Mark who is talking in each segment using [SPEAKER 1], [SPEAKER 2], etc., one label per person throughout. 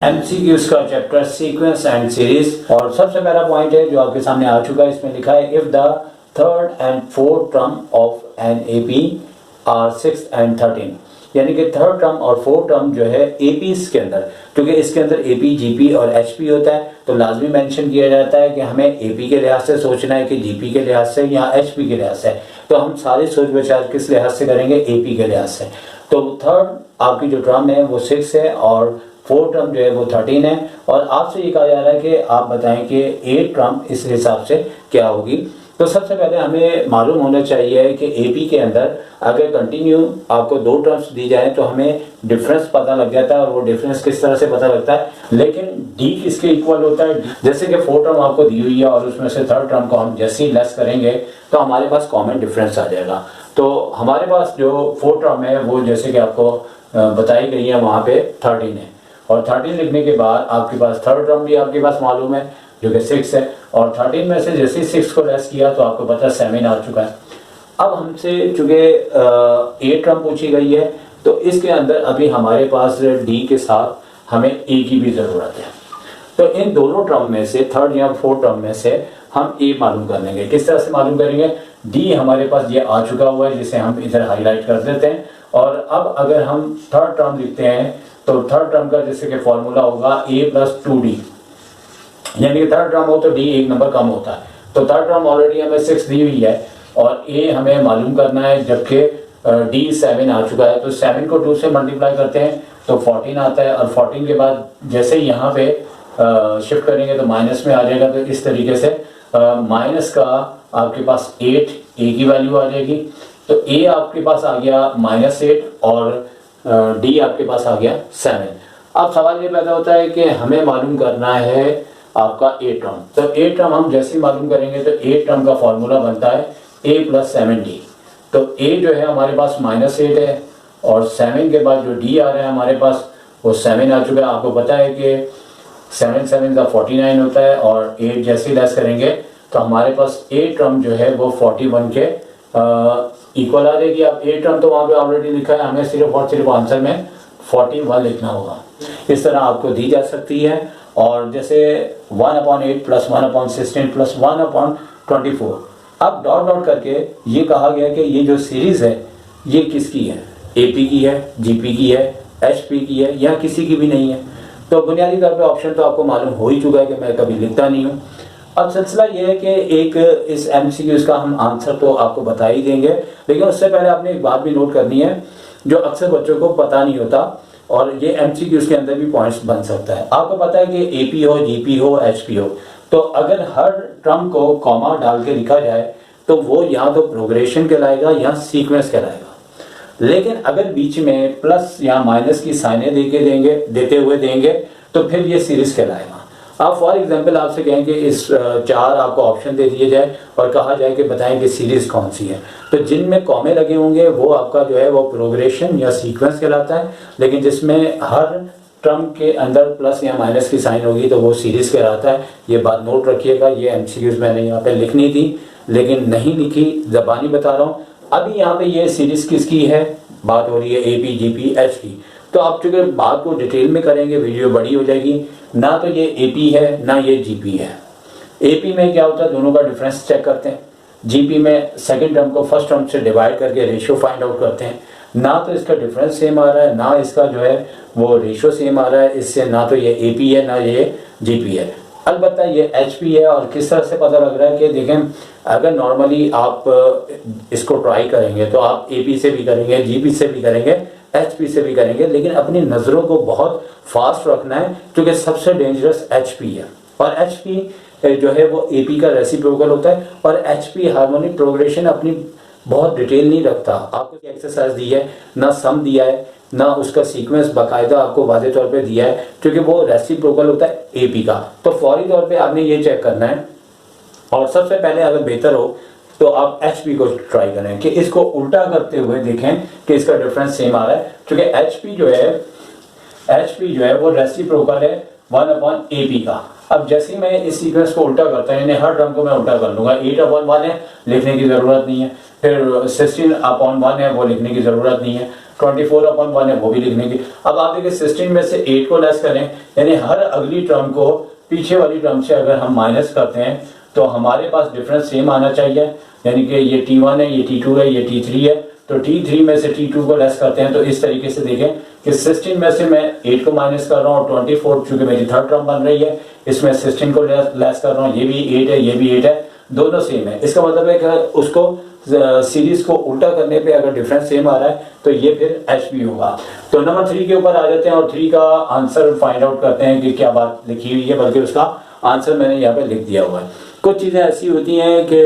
[SPEAKER 1] MCQs का chapter sequence and series. और सबसे पहला पॉइंट है जो आपके सामने आ चुका है, इसमें लिखा है if the third and fourth term of an A P are 6 and 13, यानी कि थर्ड टर्म और फोर्थ टर्म जो है एपी के अंदर, क्योंकि इसके अंदर एपी जीपी और एचपी होता है, तो लाजमी मेंशन किया जाता है कि हमें एपी के लिहाज से सोचना है कि जीपी के लिहाज से या एचपी के लिहाज से। तो हम सारे सोच विचार किस लिहाज से करेंगे? एपी के लिहाज से। तो थर्ड आपकी जो टर्म है वो 6 है और फोर्थ टर्म जो है वो 13 है, और आपसे ये कहा जा रहा है कि आप बताएं कि 8 टर्म इस हिसाब से क्या होगी। तो सबसे पहले हमें मालूम होना चाहिए कि एपी के अंदर अगर कंटिन्यू आपको 2 टर्म्स दी जाए तो हमें डिफरेंस पता लग जाता है, और वो डिफरेंस किस तरह से पता लगता है, लेकिन डी किसके इक्वल होता है? जैसे कि 4 टर्म आपको दी हुई है और उसमें से थर्ड टर्म को हम जैसे ही लेस करेंगे तो हमारे पास कॉमन डिफरेंस आ जाएगा। तो हमारे पास जो 4 टर्म है वो जैसे कि आपको बताई गई है वहाँ पे 13 है, और 13 लिखने के बाद आपके पास थर्ड टर्म भी आपके पास मालूम है जो कि 6 है, और 13 में से जैसे ही 6 को लेस किया तो आपको पता 7 आ चुका है। अब हमसे चूंकि 8 टर्म पूछी गई है तो इसके अंदर अभी हमारे पास डी के साथ हमें ए की भी ज़रूरत है। तो इन दोनों टर्म में से थर्ड या फोर्थ टर्म में से हम ए मालूम कर लेंगे। किस तरह से मालूम करेंगे? डी हमारे पास ये आ चुका हुआ है जिसे हम इधर हाईलाइट कर देते हैं, और अब अगर हम थर्ड टर्म लिखते हैं तो थर्ड टर्म का जैसे कि फॉर्मूला होगा a प्लस 2d, यानी कि थर्ड टर्म हो तो d एक नंबर कम होता है। तो थर्ड टर्म ऑलरेडी हमें 6 दी हुई है और a हमें मालूम करना है, जबकि d 7 आ चुका है। तो 7 को 2 से मल्टीप्लाई करते हैं तो 14 आता है, और 14 के बाद जैसे ही यहाँ पे शिफ्ट करेंगे तो माइनस में आ जाएगा। तो इस तरीके से माइनस का आपके पास 8 a की वैल्यू आ जाएगी। तो a आपके पास आ गया -8 और डी आपके पास आ गया 7। अब सवाल ये पैदा होता है कि हमें मालूम करना है आपका 8 टर्म। तो 8 टर्म हम जैसे ही मालूम करेंगे तो 8 टर्म का फॉर्मूला बनता है a प्लस 7d। तो a जो है हमारे पास -8 है, और 7 के बाद जो d आ रहा है हमारे पास वो 7 आ चुका है। आपको पता है कि 7 7 का 49 होता है, और 8 जैसे ही लेस करेंगे तो हमारे पास 8 टर्म जो है वो 41 के इक्वल आ जाएगी। अब 8 टर्म तो वहाँ पे ऑलरेडी लिखा है, हमें सिर्फ और सिर्फ आंसर में 41 लिखना होगा। इस तरह आपको दी जा सकती है। और जैसे 1/8 प्लस 1/16 प्लस 1/24, अब डॉट डॉट करके ये कहा गया कि ये जो सीरीज है ये किसकी है? एपी की है, जीपी की है, एचपी की है, या किसी की भी नहीं है। तो बुनियादी तौर पे ऑप्शन तो आपको मालूम हो ही चुका है कि मैं कभी लिखता नहीं हूँ। अब सिलसिला ये है कि एक इस एमसीक्यूज का हम आंसर तो आपको बता ही देंगे, लेकिन उससे पहले आपने एक बात भी नोट करनी है जो अक्सर बच्चों को पता नहीं होता, और ये एमसीक्यूज के अंदर भी पॉइंट्स बन सकता है। आपको पता है कि एपी हो, जीपी हो, एचपी हो, तो अगर हर टर्म को कॉमा डाल के लिखा जाए तो वो या तो प्रोग्रेशन कहलाएगा या सीक्वेंस कहलाएगा। लेकिन अगर बीच में प्लस या माइनस की साइनें देते हुए देंगे तो फिर ये सीरीज कहलाएगा। आप फॉर एग्जांपल आपसे कहें कि इस 4 आपको ऑप्शन दे दिए जाए और कहा जाए कि बताएं कि सीरीज कौन सी है, तो जिनमें कॉमे लगे होंगे वो आपका जो है वो प्रोग्रेशन या सीक्वेंस कहलाता है, लेकिन जिसमें हर टर्म के अंदर प्लस या माइनस की साइन होगी तो वो सीरीज कहलाता है। ये बात नोट रखिएगा। ये एमसीक्यूज मैंने यहाँ पे लिखनी थी लेकिन नहीं लिखी, ज़बानी बता रहा हूँ। अभी यहाँ पे ये सीरीज किसकी है? बात हो रही है एपी जीपी एच की। तो आप चूंकि बात को डिटेल में करेंगे वीडियो बड़ी हो जाएगी। ना तो ये एपी है ना ये जीपी है। एपी में क्या होता है, दोनों का डिफरेंस चेक करते हैं। जीपी में सेकंड टर्म को फर्स्ट टर्म से डिवाइड करके रेशियो फाइंड आउट करते हैं। ना तो इसका डिफरेंस सेम आ रहा है ना इसका जो है वो रेशियो सेम आ रहा है, इससे ना तो ये एपी है ना ये जीपी है। अलबत्ता ये एचपी है। और किस तरह से पता लग रहा है कि देखें, अगर नॉर्मली आप इसको ट्राई करेंगे तो आप एपी से भी करेंगे, जीपी से भी करेंगे, एचपी से भी करेंगे, लेकिन अपनी नज़रों को बहुत फास्ट रखना है क्योंकि सबसे डेंजरस एचपी है। और एचपी जो है वो एपी का रेसिप्रोकल होता है, और एचपी हार्मोनिक प्रोग्रेशन अपनी बहुत डिटेल नहीं रखता। आपको एक्सरसाइज दी है, ना सम दिया है ना उसका सीक्वेंस बाकायदा आपको वादे तौर पे दिया है, क्योंकि वो रेसिप्रोकल होता है एपी का। तो फौरी तौर पे आपने ये चेक करना है, और सबसे पहले अगर बेहतर हो तो आप एचपी को ट्राई करें कि इसको उल्टा करते हुए देखें कि इसका डिफरेंस सेम आ रहा है, क्योंकि एचपी जो है वो रेसिप्रोकल है 1/AP का। अब जैसे ही मैं इस सीक्वेंस को उल्टा करता हूँ, यानी हर टर्म को मैं उल्टा कर लूंगा। 8/1 है, लिखने की जरूरत नहीं है। फिर 16/1 है, वो लिखने की जरूरत नहीं है। 24/1 है वो भी लिखने की। अब आप देखिए 16 में से 8 को लेस करें, यानी हर अगली टर्म को पीछे वाली टर्म से अगर हम माइनस करते हैं तो हमारे पास डिफरेंस सेम आना चाहिए, यानी कि ये T1 है, ये T2 है, ये T3 है, तो T3 में से T2 को लेस करते हैं। तो इस तरीके से देखें कि 16 में से मैं 8 को माइनस कर रहा हूँ, 24 चूंकि मेरी थर्ड टर्म बन रही है, इसमें 16 को लेस कर रहा हूँ, ये भी 8 है, ये भी 8 है, दोनों सेम है। इसका मतलब है कि उसको सीरीज को उल्टा करने पे अगर डिफरेंस सेम आ रहा है तो ये फिर एच भी होगा। तो नंबर 3 के ऊपर आ जाते हैं और 3 का आंसर फाइंड आउट करते हैं कि क्या बात लिखी हुई है, बल्कि उसका आंसर मैंने यहाँ पे लिख दिया हुआ है। कुछ चीज़ें ऐसी होती हैं कि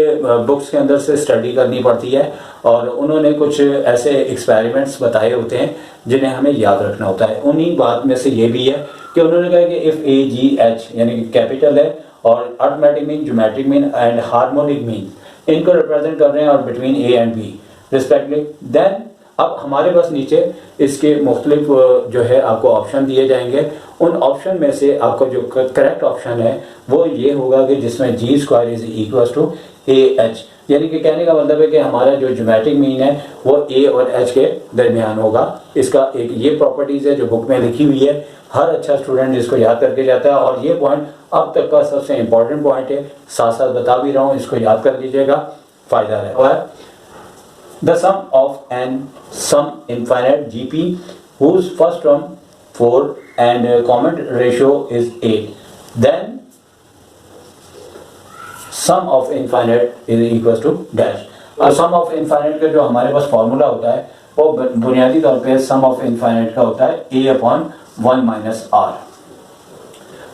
[SPEAKER 1] बुक्स के अंदर से स्टडी करनी पड़ती है और उन्होंने कुछ ऐसे एक्सपेरिमेंट्स बताए होते हैं जिन्हें हमें याद रखना होता है। उन्हीं बात में से ये भी है कि उन्होंने कहा कि इफ़ AGH यानी कि कैपिटल है और arithmetic mean, geometric mean and harmonic mean इनको रिप्रेजेंट कर रहे हैं और between A and B respectively, then अब हमारे पास नीचे इसके मुख्तलिफ जो है आपको ऑप्शन दिए जाएंगे। उन ऑप्शन में से आपका जो करेक्ट ऑप्शन है वो ये होगा कि जिसमें G² is equal to AH, यानी कि कहने का मतलब है कि हमारा जो ज्योमेट्रिक मीन है वो A और H के दरमियान होगा। इसका एक ये प्रॉपर्टीज है जो बुक में लिखी हुई है, हर अच्छा स्टूडेंट इसको याद करके जाता है और ये पॉइंट अब तक का सबसे इंपॉर्टेंट पॉइंट है, साथ साथ बता भी रहा हूँ, इसको याद कर लीजिएगा, फायदा है। The sum of an sum infinite GP whose first term 4 and common ratio is 8, then sum of infinite is equals to dash। sum of infinite का जो हमारे पास फॉर्मूला होता है वो बुनियादी तौर पे sum of infinite का होता है A/1 माइनस R।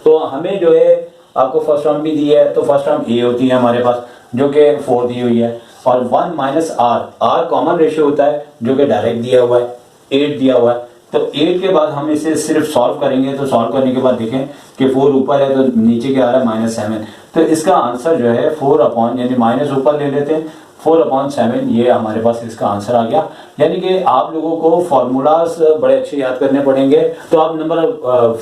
[SPEAKER 1] तो हमें जो है आपको फर्स्ट टर्म भी दी है, तो फर्स्ट टर्म A होती है हमारे पास जो कि 4 दी हुई है, और 1 माइनस R कॉमन रेशियो होता है जो कि डायरेक्ट दिया हुआ है, 8 दिया हुआ है। तो 8 के बाद हम इसे सिर्फ सॉल्व करेंगे, तो सॉल्व करने के बाद देखें कि 4 ऊपर है तो नीचे क्या आ रहा है -7, तो इसका आंसर जो है 4 यानी माइनस ऊपर ले लेते हैं 4/7, ये हमारे पास इसका आंसर आ गया। यानी कि आप लोगों को फॉर्मूलाज बड़े अच्छे याद करने पड़ेंगे। तो आप नंबर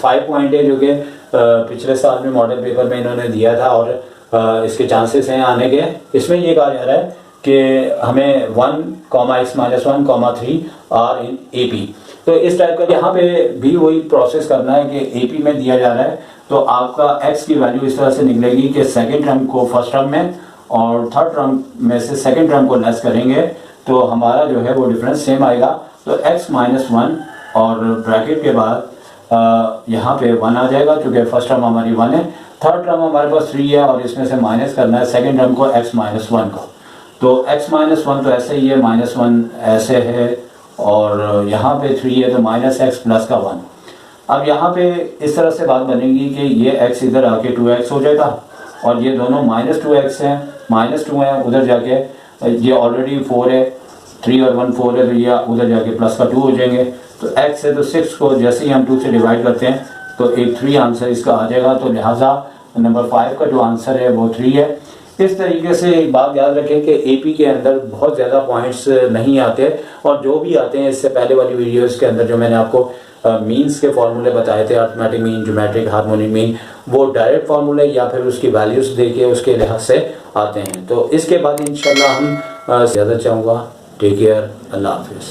[SPEAKER 1] 5 पॉइंट है जो कि पिछले साल में मॉडल पेपर में इन्होंने दिया था और इसके चांसेस हैं आने के। इसमें ये कहा जा रहा है कि हमें 1, x-1, 3 इन AP, तो इस टाइप का यहाँ पे भी वही प्रोसेस करना है कि AP में दिया जा रहा है तो आपका x की वैल्यू इस तरह से निकलेगी कि सेकेंड टर्म को फर्स्ट टर्म में और थर्ड टर्म में से सेकेंड टर्म को लेस करेंगे तो हमारा जो है वो डिफरेंस सेम आएगा। तो x-1 और ब्रैकेट के बाद यहाँ पे 1 आ जाएगा क्योंकि फर्स्ट टर्म हमारी 1 है, थर्ड टर्म हमारे पास 3 है और इसमें से माइनस करना है सेकेंड टर्म को x-1 को। तो x-1 तो ऐसे ही है, -1 ऐसे है और यहाँ पे 3 है तो -x प्लस का 1। अब यहाँ पे इस तरह से बात बनेगी कि ये x इधर आके 2x हो जाएगा और ये दोनों -2x हैं, -2 है, उधर जाके ये ऑलरेडी 4 है, 3 और 1 4 है तो ये उधर जाके प्लस का 2 हो जाएंगे। तो x है तो 6 को जैसे ही हम 2 से डिवाइड करते हैं तो एक 3 आंसर इसका आ जाएगा। तो लिहाजा नंबर 5 का जो आंसर है वो 3 है। इस तरीके से एक बात याद रखें कि AP के अंदर बहुत ज़्यादा पॉइंट्स नहीं आते और जो भी आते हैं इससे पहले वाली वीडियोस के अंदर जो मैंने आपको मीन्स के फॉर्मूले बताए थे, arithmetic mean, geometric, harmonic mean, वो डायरेक्ट फार्मूले या फिर उसकी वैल्यूज देके उसके लिहाज से आते हैं। तो इसके बाद इंशाल्लाह हम ज़्यादा चाहूँगा। टेक केयर, अल्लाह हाफिज़।